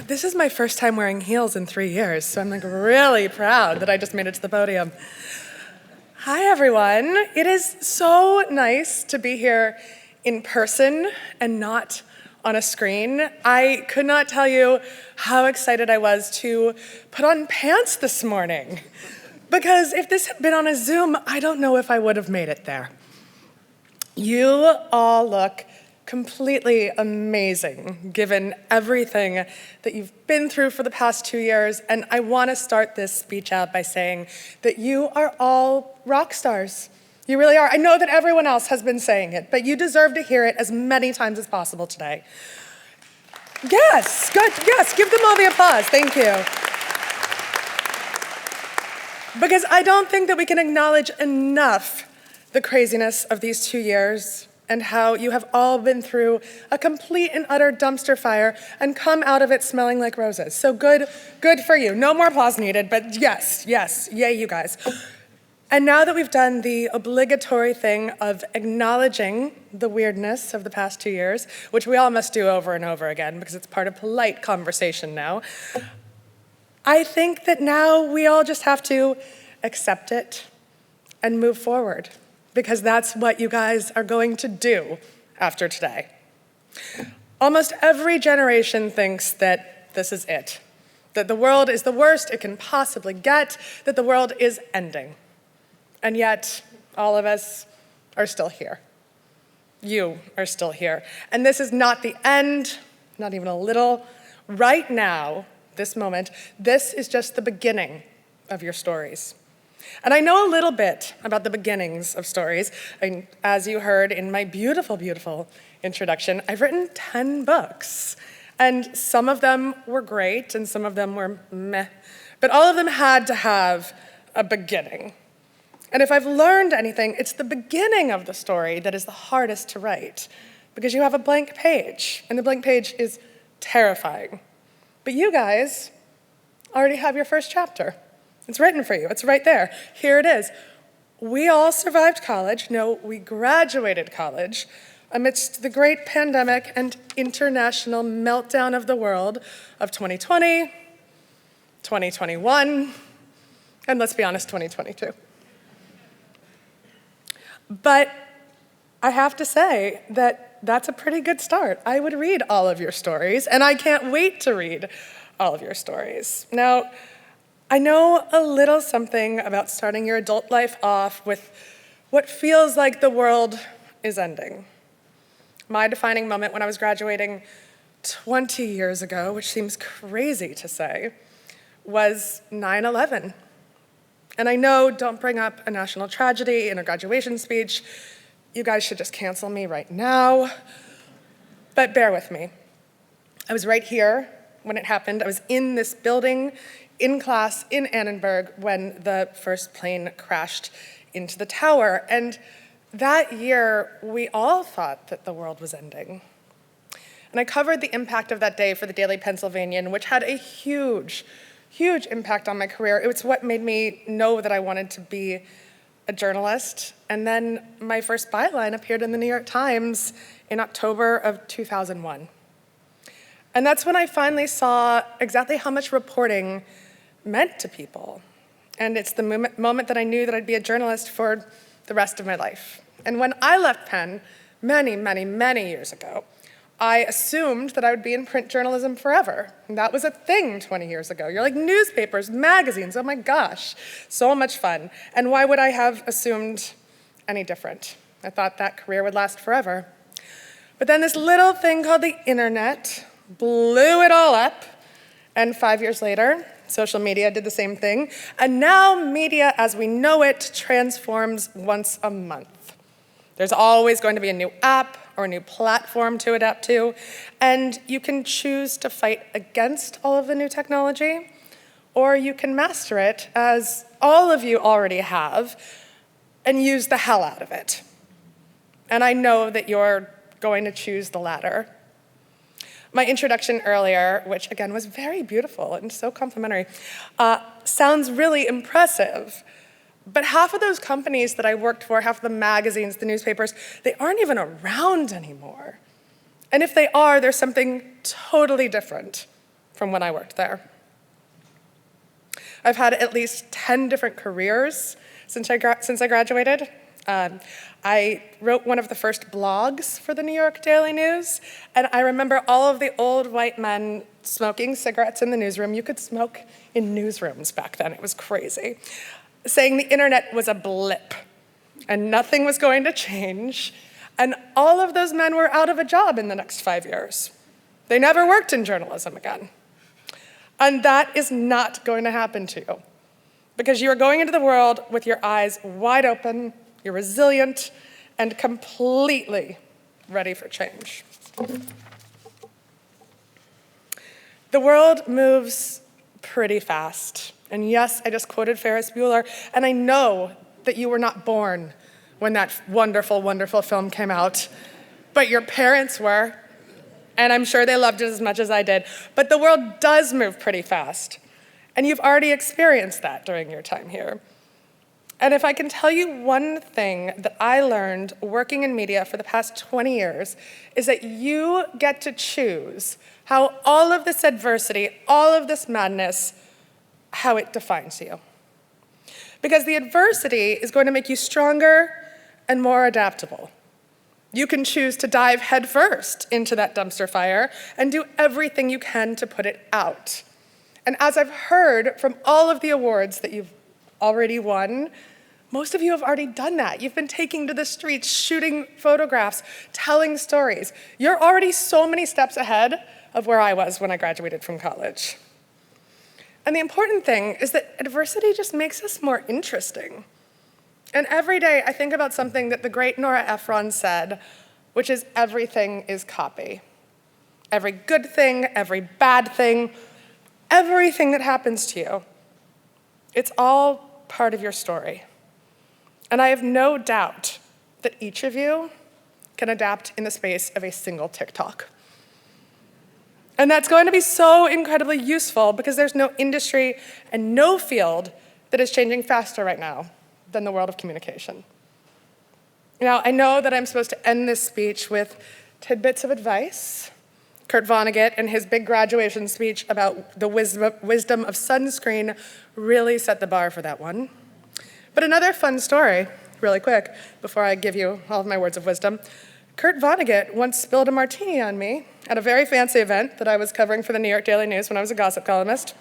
This is my first time wearing heels in 3 years, so I'm like really proud that I just made it to the podium. Hi everyone. It is so nice to be here in person and not on a screen. I could not tell you how excited I was to put on pants this morning, because if this had been on a Zoom, I don't know if I would have made it there. You all look completely amazing, given everything that you've been through for the past 2 years, and I want to start this speech out by saying that you are all rock stars. You really are. I know that everyone else has been saying it, but you deserve to hear it as many times as possible today. Yes, good, yes, give them all the applause, thank you. Because I don't think that we can acknowledge enough the craziness of these 2 years and how you have all been through a complete and utter dumpster fire and come out of it smelling like roses. So good for you. No more applause needed, but yes, yay you guys. And now that we've done the obligatory thing of acknowledging the weirdness of the past 2 years, which we all must do over and over again because it's part of polite conversation now, I think that now we all just have to accept it and move forward, because that's what you guys are going to do after today. Almost every generation thinks that this is it, that the world is the worst it can possibly get, that the world is ending. And yet, all of us are still here. You are still here. And this is not the end, not even a little. Right now, this moment, this is just the beginning of your stories. And I know a little bit about the beginnings of stories. As you heard in my beautiful, beautiful introduction, I've written 10 books. And some of them were great and some of them were meh. But all of them had to have a beginning. And if I've learned anything, it's the beginning of the story that is the hardest to write, because you have a blank page, and the blank page is terrifying. But you guys already have your first chapter. It's written for you, it's right there. Here it is. We all survived college. No, we graduated college amidst the great pandemic and international meltdown of the world of 2020, 2021, and let's be honest, 2022. But I have to say that that's a pretty good start. I would read all of your stories, and I can't wait to read all of your stories. Now, I know a little something about starting your adult life off with what feels like the world is ending. My defining moment when I was graduating 20 years ago, which seems crazy to say, was 9/11. And I know, don't bring up a national tragedy in a graduation speech. You guys should just cancel me right now. But bear with me. I was right here when it happened. I was in this building, in class in Annenberg, when the first plane crashed into the tower. And that year, we all thought that the world was ending. And I covered the impact of that day for the Daily Pennsylvanian, which had a huge impact on my career. It was what made me know that I wanted to be a journalist. And then my first byline appeared in the New York Times in October of 2001. And that's when I finally saw exactly how much reporting meant to people. And it's the moment that I knew that I'd be a journalist for the rest of my life. And when I left Penn many years ago, I assumed that I would be in print journalism forever. And that was a thing 20 years ago. You're like, newspapers, magazines, oh my gosh, so much fun. And why would I have assumed any different? I thought that career would last forever. But then this little thing called the internet blew it all up. And 5 years later, social media did the same thing. And now media as we know it transforms once a month. There's always going to be a new app or a new platform to adapt to, and you can choose to fight against all of the new technology, or you can master it, as all of you already have, and use the hell out of it. And I know that you're going to choose the latter. My introduction earlier, which again was very beautiful and so complimentary, sounds really impressive. But half of those companies that I worked for, half of the magazines, the newspapers, they aren't even around anymore. And if they are, there's something totally different from when I worked there. I've had at least 10 different careers since I graduated. I wrote one of the first blogs for the New York Daily News, and I remember all of the old white men smoking cigarettes in the newsroom. You could smoke in newsrooms back then, it was crazy. Saying the internet was a blip, and nothing was going to change, and all of those men were out of a job in the next 5 years. They never worked in journalism again. And that is not going to happen to you, because you are going into the world with your eyes wide open, you're resilient, and completely ready for change. The world moves pretty fast. And yes, I just quoted Ferris Bueller, and I know that you were not born when that wonderful, wonderful film came out, but your parents were, and I'm sure they loved it as much as I did. But the world does move pretty fast, and you've already experienced that during your time here. And if I can tell you one thing that I learned working in media for the past 20 years, is that you get to choose how all of this adversity, all of this madness, how it defines you. Because the adversity is going to make you stronger and more adaptable. You can choose to dive headfirst into that dumpster fire and do everything you can to put it out. And as I've heard from all of the awards that you've already won, most of you have already done that. You've been taking to the streets, shooting photographs, telling stories. You're already so many steps ahead of where I was when I graduated from college. And the important thing is that adversity just makes us more interesting. And every day I think about something that the great Nora Ephron said, which is everything is copy. Every good thing, every bad thing, everything that happens to you, it's all part of your story. And I have no doubt that each of you can adapt in the space of a single TikTok. And that's going to be so incredibly useful because there's no industry and no field that is changing faster right now than the world of communication. Now, I know that I'm supposed to end this speech with tidbits of advice. Kurt Vonnegut, in his big graduation speech about the wisdom of sunscreen, really set the bar for that one. But another fun story, really quick, before I give you all of my words of wisdom. Kurt Vonnegut once spilled a martini on me at a very fancy event that I was covering for the New York Daily News when I was a gossip columnist,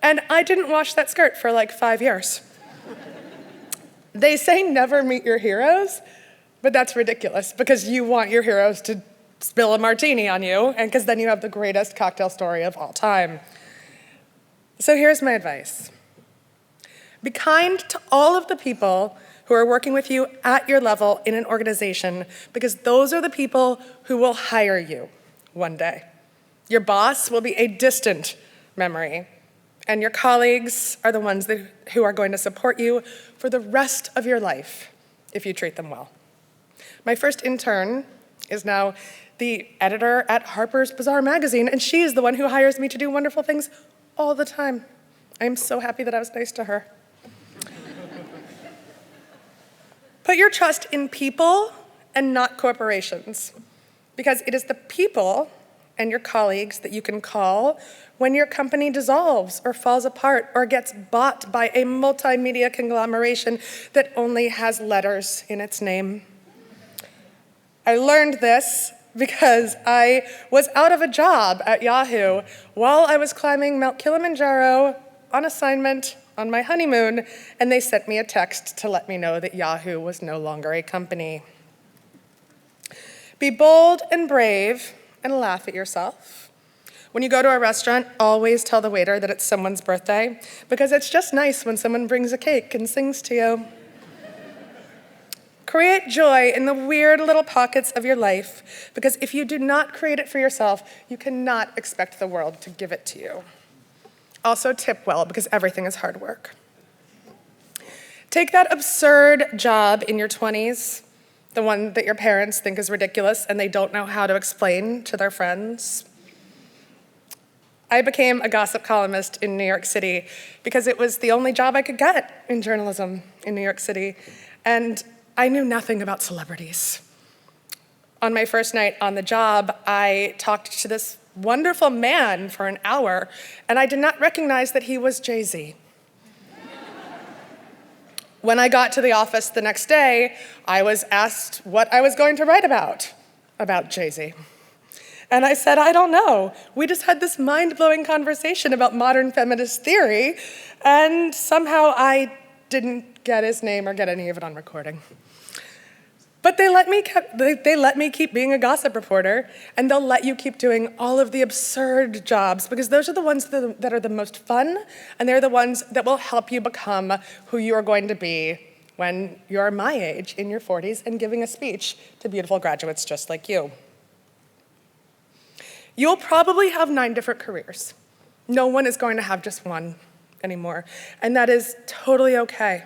and I didn't wash that skirt for like 5 years. They say never meet your heroes, but that's ridiculous because you want your heroes to spill a martini on you, and because then you have the greatest cocktail story of all time. So here's my advice. Be kind to all of the people who are working with you at your level in an organization, because those are the people who will hire you one day. Your boss will be a distant memory, and your colleagues are the ones who are going to support you for the rest of your life if you treat them well. My first intern is now the editor at Harper's Bazaar magazine, and she is the one who hires me to do wonderful things all the time. I am so happy that I was nice to her. Put your trust in people and not corporations, because it is the people and your colleagues that you can call when your company dissolves or falls apart or gets bought by a multimedia conglomeration that only has letters in its name. I learned this because I was out of a job at Yahoo while I was climbing Mount Kilimanjaro on assignment on my honeymoon, and they sent me a text to let me know that Yahoo was no longer a company. Be bold and brave and laugh at yourself. When you go to a restaurant, always tell the waiter that it's someone's birthday, because it's just nice when someone brings a cake and sings to you. Create joy in the weird little pockets of your life, because if you do not create it for yourself, you cannot expect the world to give it to you. Also tip well, because everything is hard work. Take that absurd job in your 20s, the one that your parents think is ridiculous and they don't know how to explain to their friends. I became a gossip columnist in New York City because it was the only job I could get in journalism in New York City, and I knew nothing about celebrities. On my first night on the job, I talked to this wonderful man for an hour, and I did not recognize that he was Jay-Z. When I got to the office the next day, I was asked what I was going to write about Jay-Z. And I said, I don't know. We just had this mind-blowing conversation about modern feminist theory, and somehow I didn't get his name or get any of it on recording. But they let me keep being a gossip reporter, and they'll let you keep doing all of the absurd jobs, because those are the ones that are the most fun, and they're the ones that will help you become who you are going to be when you're my age, in your 40s, and giving a speech to beautiful graduates just like you. You'll probably have 9 different careers. No one is going to have just one anymore, and that is totally okay.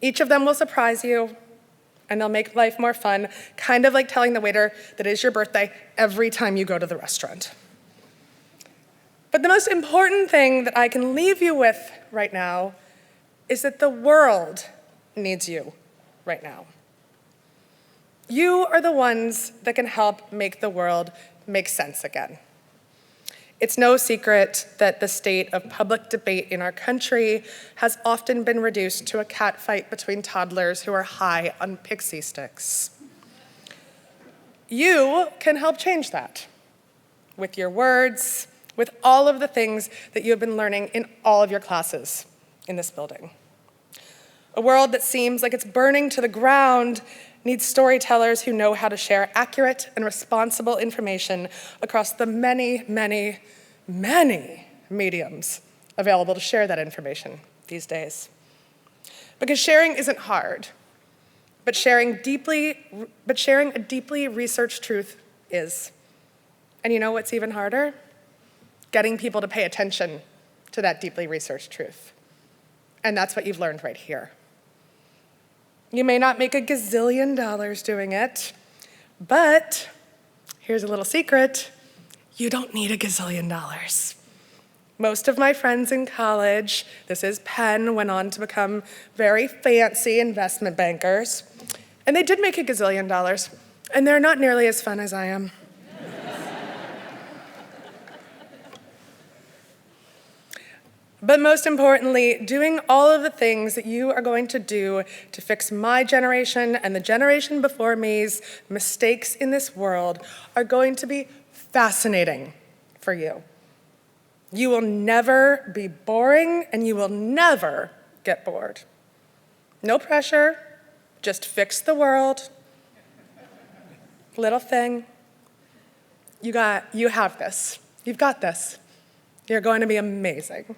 Each of them will surprise you, and they'll make life more fun, kind of like telling the waiter that it is your birthday every time you go to the restaurant. But the most important thing that I can leave you with right now is that the world needs you right now. You are the ones that can help make the world make sense again. It's no secret that the state of public debate in our country has often been reduced to a catfight between toddlers who are high on pixie sticks. You can help change that with your words, with all of the things that you have been learning in all of your classes in this building. A world that seems like it's burning to the ground needs storytellers who know how to share accurate and responsible information across the many, many, many mediums available to share that information these days. Because sharing isn't hard, but sharing a deeply researched truth is. And you know what's even harder? Getting people to pay attention to that deeply researched truth. And that's what you've learned right here. You may not make $1 gazillion doing it, but here's a little secret. You don't need $1 gazillion. Most of my friends in college, this is Penn, went on to become very fancy investment bankers, and they did make $1 gazillion, and they're not nearly as fun as I am. But most importantly, doing all of the things that you are going to do to fix my generation and the generation before me's mistakes in this world are going to be fascinating for you. You will never be boring, and you will never get bored. No pressure, just fix the world. Little thing. You have this. You've got this. You're going to be amazing.